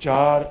4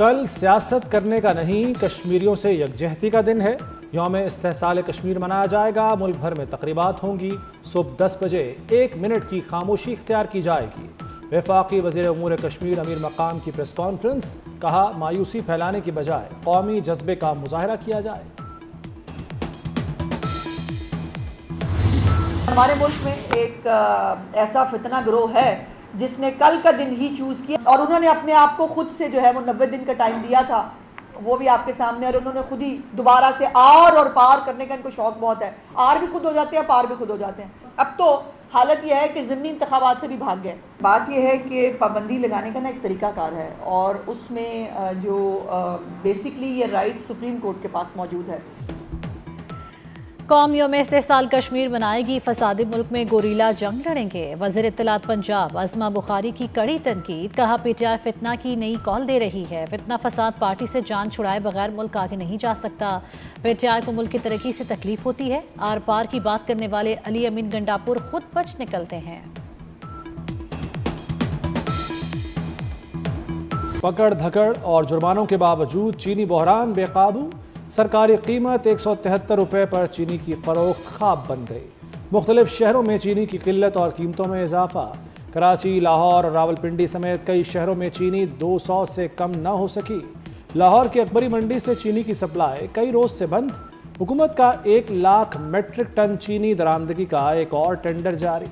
کل سیاست کرنے کا نہیں، کشمیریوں سے یکجہتی کا دن ہے۔ یوم استحصال کشمیر منایا جائے گا، ملک بھر میں تقریبات ہوں گی۔ صبح 10 بجے 1 منٹ کی خاموشی اختیار کی جائے گی۔ وفاقی وزیر امور کشمیر امیر مقام کی پریس کانفرنس، کہا مایوسی پھیلانے کی بجائے قومی جذبے کا مظاہرہ کیا جائے۔ ہمارے ملک میں ایک ایسا فتنہ گروہ ہے جس نے کل کا دن ہی چوز کیا، اور انہوں نے اپنے آپ کو خود سے جو ہے وہ 90 دن کا ٹائم دیا تھا، وہ بھی آپ کے سامنے، اور انہوں نے خود ہی دوبارہ سے آر اور پار کرنے کا ان کو شوق بہت ہے۔ آر بھی خود ہو جاتے ہیں، پار بھی خود ہو جاتے ہیں۔ اب تو حالت یہ ہے کہ ضمنی انتخابات سے بھی بھاگ گئے۔ بات یہ ہے کہ پابندی لگانے کا نا ایک طریقہ کار ہے، اور اس میں جو بیسکلی یہ رائٹ سپریم کورٹ کے پاس موجود ہے۔ قوم یوم استحصال کشمیر منائے گی، فسادی ملک میں گوریلا جنگ لڑیں گے۔ وزیر اطلاعات پنجاب عظمہ بخاری کی کڑی تنقید، کہا پی ٹی آئی فتنہ کی نئی کال دے رہی ہے، فتنہ فساد پارٹی سے جان چھڑائے بغیر ملک آگے نہیں جا سکتا۔ پی ٹی آئی کو ملک کی ترقی سے تکلیف ہوتی ہے، آر پار کی بات کرنے والے علی امین گنڈاپور خود بچ نکلتے ہیں۔ پکڑ دھکڑ اور جرمانوں کے باوجود چینی بحران بے قابو، سرکاری قیمت 173 روپے پر چینی کی فروخت خواب بن گئی۔ مختلف شہروں میں چینی کی قلت اور قیمتوں میں اضافہ، کراچی، لاہور اور راولپنڈی سمیت کئی شہروں میں چینی 200 سے کم نہ ہو سکی۔ لاہور کی اکبری منڈی سے چینی کی سپلائی کئی روز سے بند، حکومت کا 1 لاکھ میٹرک ٹن چینی درآمدگی کا ایک اور ٹینڈر جاری۔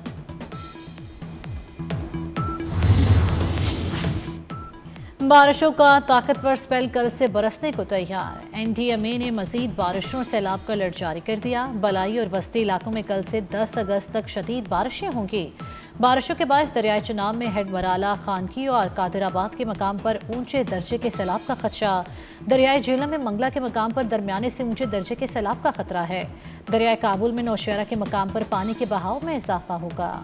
بارشوں کا طاقتور سپیل کل سے برسنے کو تیار، این ڈی ایم اے نے مزید بارشوں سیلاب کا الرٹ جاری کر دیا۔ بالائی اور وسطی علاقوں میں کل سے 10 اگست تک شدید بارشیں ہوں گی۔ بارشوں کے باعث دریائے چناب میں ہیڈ مرالہ، خانکی اور قادر آباد کے مقام پر اونچے درجے کے سیلاب کا خدشہ، دریائے جہلم میں منگلہ کے مقام پر درمیانے سے اونچے درجے کے سیلاب کا خطرہ ہے۔ دریائے کابل میں نوشہرہ کے مقام پر پانی کے بہاؤ میں اضافہ ہوگا۔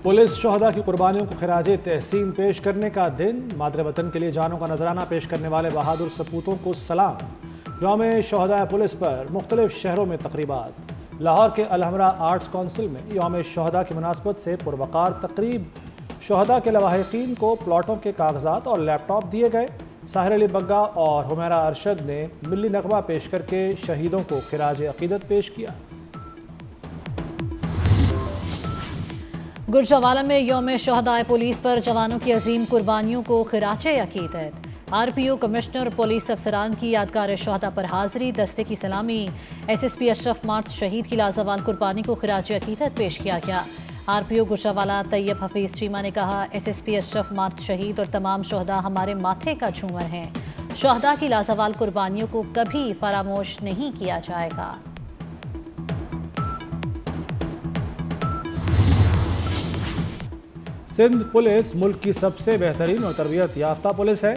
پولیس شہداء کی قربانیوں کو خراج تحسین پیش کرنے کا دن، مادر وطن کے لیے جانوں کا نذرانہ پیش کرنے والے بہادر سپوتوں کو سلام۔ یوم شہداء پولیس پر مختلف شہروں میں تقریبات۔ لاہور کے الحمرا آرٹس کونسل میں یوم شہداء کی مناسبت سے پروقار تقریب، شہداء کے لواحقین کو پلاٹوں کے کاغذات اور لیپ ٹاپ دیے گئے۔ ساحر علی بگا اور حمیرہ ارشد نے ملی نغمہ پیش کر کے شہیدوں کو خراج عقیدت پیش کیا۔ گوجرانوالہ میں یوم شہداء پولیس پر جوانوں کی عظیم قربانیوں کو خراج عقیدت، آر پی او، کمشنر، پولیس افسران کی یادگار شہداء پر حاضری، دستے کی سلامی، ایس ایس پی اشرف مارت شہید کی لازوال قربانی کو خراج عقیدت پیش کیا گیا۔ آر پی او گوجرانوالہ طیب حفیظ چیمہ نے کہا، ایس ایس پی اشرف مارت شہید اور تمام شہداء ہمارے ماتھے کا جھومر ہیں، شہداء کی لازوال قربانیوں کو کبھی فراموش نہیں کیا جائے گا۔ سندھ پولیس ملک کی سب سے بہترین اور تربیت یافتہ پولیس ہے،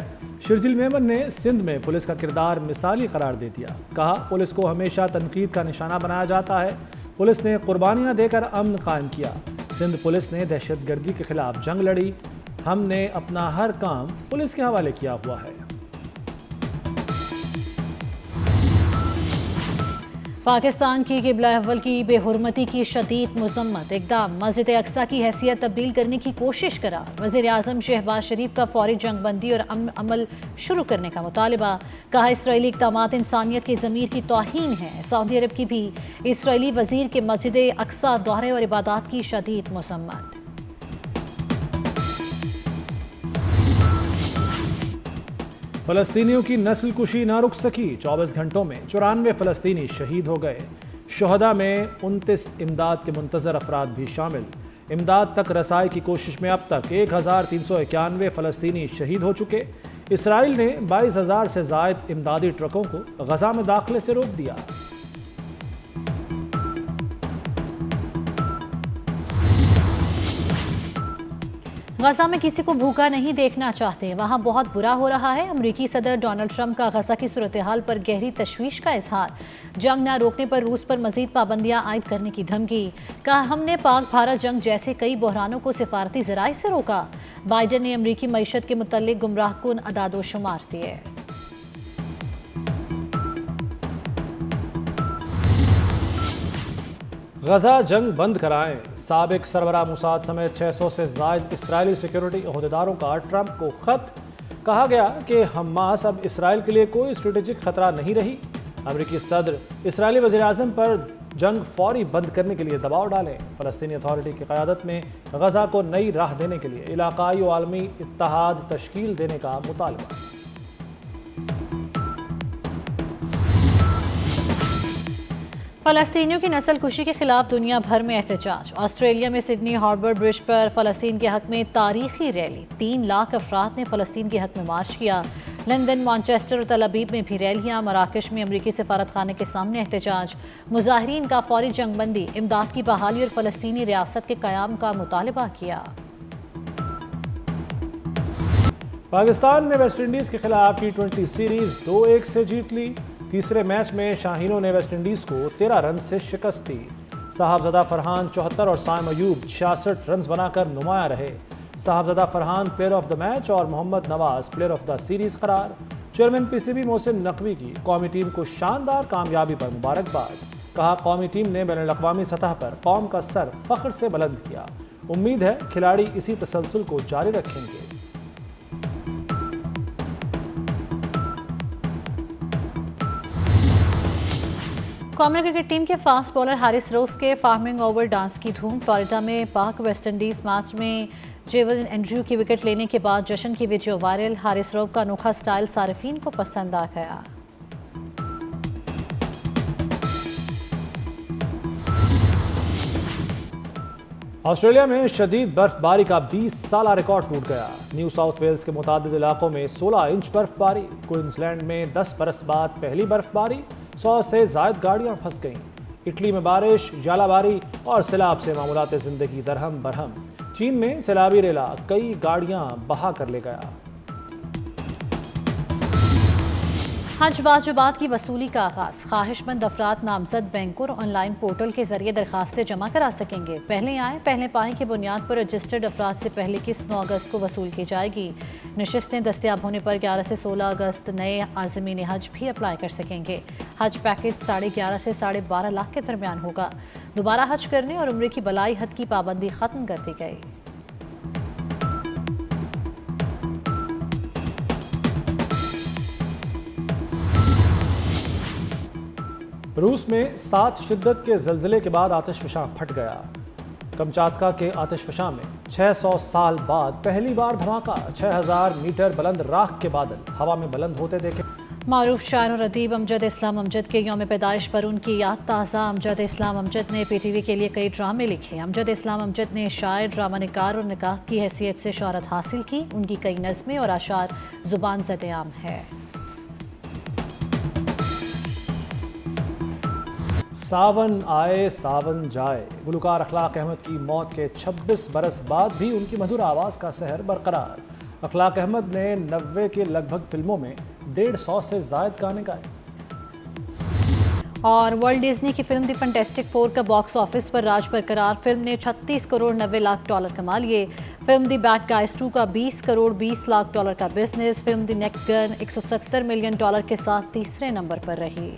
شرجیل میمن نے سندھ میں پولیس کا کردار مثالی قرار دے دیا۔ کہا، پولیس کو ہمیشہ تنقید کا نشانہ بنایا جاتا ہے، پولیس نے قربانیاں دے کر امن قائم کیا۔ سندھ پولیس نے دہشت گردی کے خلاف جنگ لڑی، ہم نے اپنا ہر کام پولیس کے حوالے کیا ہوا ہے۔ پاکستان کی قبلہ اول کی بے حرمتی کی شدید مذمت، اقدام مسجد اقصیٰ کی حیثیت تبدیل کرنے کی کوشش قرار، وزیر اعظم شہباز شریف کا فوری جنگ بندی اور عمل شروع کرنے کا مطالبہ، کہا اسرائیلی اقدامات انسانیت کی ضمیر کی توہین ہے۔ سعودی عرب کی بھی اسرائیلی وزیر کے مسجد اقصیٰ دورے اور عبادات کی شدید مذمت۔ فلسطینیوں کی نسل کشی نہ رک سکی، 24 گھنٹوں میں 94 فلسطینی شہید ہو گئے، شہداء میں 29 امداد کے منتظر افراد بھی شامل۔ امداد تک رسائی کی کوشش میں اب تک 1391 فلسطینی شہید ہو چکے۔ اسرائیل نے 22,000 سے زائد امدادی ٹرکوں کو غزہ میں داخلے سے روک دیا۔ غزہ میں کسی کو بھوکا نہیں دیکھنا چاہتے، وہاں بہت برا ہو رہا ہے۔ امریکی صدر ڈونلڈ ٹرمپ کا غزہ کی صورتحال پر گہری تشویش کا اظہار، جنگ نہ روکنے پر روس پر مزید پابندیاں عائد کرنے کی دھمکی، کہا ہم نے پاک بھارت جنگ جیسے کئی بحرانوں کو سفارتی ذرائع سے روکا۔ بائیڈن نے امریکی معیشت کے متعلق گمراہ کن اعداد و شمار دیے۔ غزہ جنگ بند کرائیں، سابق سربراہ موساد سمیت 600 سے زائد اسرائیلی سیکیورٹی عہدیداروں کا ٹرمپ کو خط، کہا گیا کہ حماس اب اسرائیل کے لیے کوئی اسٹریٹجک خطرہ نہیں رہی۔ امریکی صدر اسرائیلی وزیر اعظم پر جنگ فوری بند کرنے کے لیے دباؤ ڈالیں۔ فلسطینی اتھارٹی کی قیادت میں غزہ کو نئی راہ دینے کے لیے علاقائی و عالمی اتحاد تشکیل دینے کا مطالبہ۔ فلسطینیوں کی نسل کشی کے خلاف دنیا بھر میں احتجاج۔ آسٹریلیا میں سڈنی ہاربر برج پر فلسطین کے حق میں تاریخی ریلی، 3 لاکھ افراد نے فلسطین کے حق میں مارچ کیا۔ لندن، مانچسٹر اور تل ابیب میں بھی ریلیاں۔ مراکش میں امریکی سفارت خانے کے سامنے احتجاج۔ مظاہرین کا فوری جنگ بندی، امداد کی بحالی اور فلسطینی ریاست کے قیام کا مطالبہ کیا۔ پاکستان نے ویسٹ انڈیز کے خلاف T20 سیریز 2-1 سے جیت لی۔ تیسرے میچ میں شاہینوں نے ویسٹ انڈیز کو 13 رن سے شکست دی۔ صاحبزادہ فرحان 74 اور سائم ایوب 66 رنز بنا کر نمایاں رہے۔ Sahibzada Farhan player of the match اور Muhammad Nawaz player of the series قرار۔ چیئرمین PCB محسن نقوی کی قومی ٹیم کو شاندار کامیابی پر مبارکباد، کہا قومی ٹیم نے بین الاقوامی سطح پر قوم کا سر فخر سے بلند کیا، امید ہے کھلاڑی اسی تسلسل کو جاری رکھیں گے۔ قومی کرکٹ ٹیم کے فاسٹ بالر حارث رؤف کے فارمنگ اوور ڈانس کی دھوم۔ فلوریڈا میں پاک ویسٹ انڈیز میچ میں جیولن اینڈریو کی وکٹ لینے کے بعد جشن کی ویڈیو وائرل۔ حارث رؤف کا انوکھا سٹائل صارفین کو پسند آ گیا۔ آسٹریلیا میں شدید برف باری کا 20 سالہ ریکارڈ ٹوٹ گیا۔ نیو ساؤتھ ویلز کے متعدد علاقوں میں 16 انچ برف باری۔ کوئنز لینڈ میں 10 برس بعد پہلی برف باری، 100 سے زائد گاڑیاں پھنس گئیں۔ اٹلی میں بارش، ژالہ باری اور سیلاب سے معمولات زندگی درہم برہم۔ چین میں سیلابی ریلا کئی گاڑیاں بہا کر لے گیا۔ حج واجبات کی وصولی کا آغاز۔ خواہش مند افراد نامزد بینکوں اور آن لائن پورٹل کے ذریعے درخواستیں جمع کرا سکیں گے۔ پہلے آئیں پہلے پائیں کی بنیاد پر رجسٹرڈ افراد سے پہلی قسط 9 اگست کو وصول کی جائے گی۔ نشستیں دستیاب ہونے پر 11 سے 16 اگست نئے عازمین حج بھی اپلائی کر سکیں گے۔ حج پیکج 11.5 سے 12.5 لاکھ کے درمیان ہوگا۔ دوبارہ حج کرنے اور عمرے کی بلائی حد کی پابندی ختم کر دی گئی۔ روس میں 7 شدت کے زلزلے کے بعد آتش فشاں پھٹ گیا۔ کمچاتکا کے آتش فشاں میں 600 سال بعد پہلی بار دھماکہ، 6000 میٹر بلند راکھ کے بادل ہوا میں بلند ہوتے دیکھے۔ معروف شاعر اور ادیب امجد اسلام امجد کے یوم پیدائش پر ان کی یاد تازہ۔ امجد اسلام امجد نے PTV کے لیے کئی ڈرامے لکھے۔ امجد اسلام امجد نے شاعر، ڈرامہ نگار اور نقاد کی حیثیت سے شہرت حاصل کی۔ ان کی کئی نظمیں اور اشعار زبان زد عام ہے۔ ساون آئے ساون جائے، گلوکار اخلاق احمد کی موت کے 26 برس بعد بھی ان کی مدھر آواز کا سحر برقرار۔ اخلاق احمد نے 90 کے لگ بھگ فلموں میں 150 سے زائد گانے گائے۔ اور والٹ ڈزنی کی فلم دی فینٹاسٹک 4 کا باکس آفس پر راج برقرار۔ فلم نے 36 کروڑ 90 لاکھ ڈالر کما لیے۔ فلم دی بیڈ گائز 2 کا 20 کروڑ 20 لاکھ ڈالر کا بزنس۔ فلم دی نیک گن $170 ملین کے ساتھ تیسرے نمبر پر رہی۔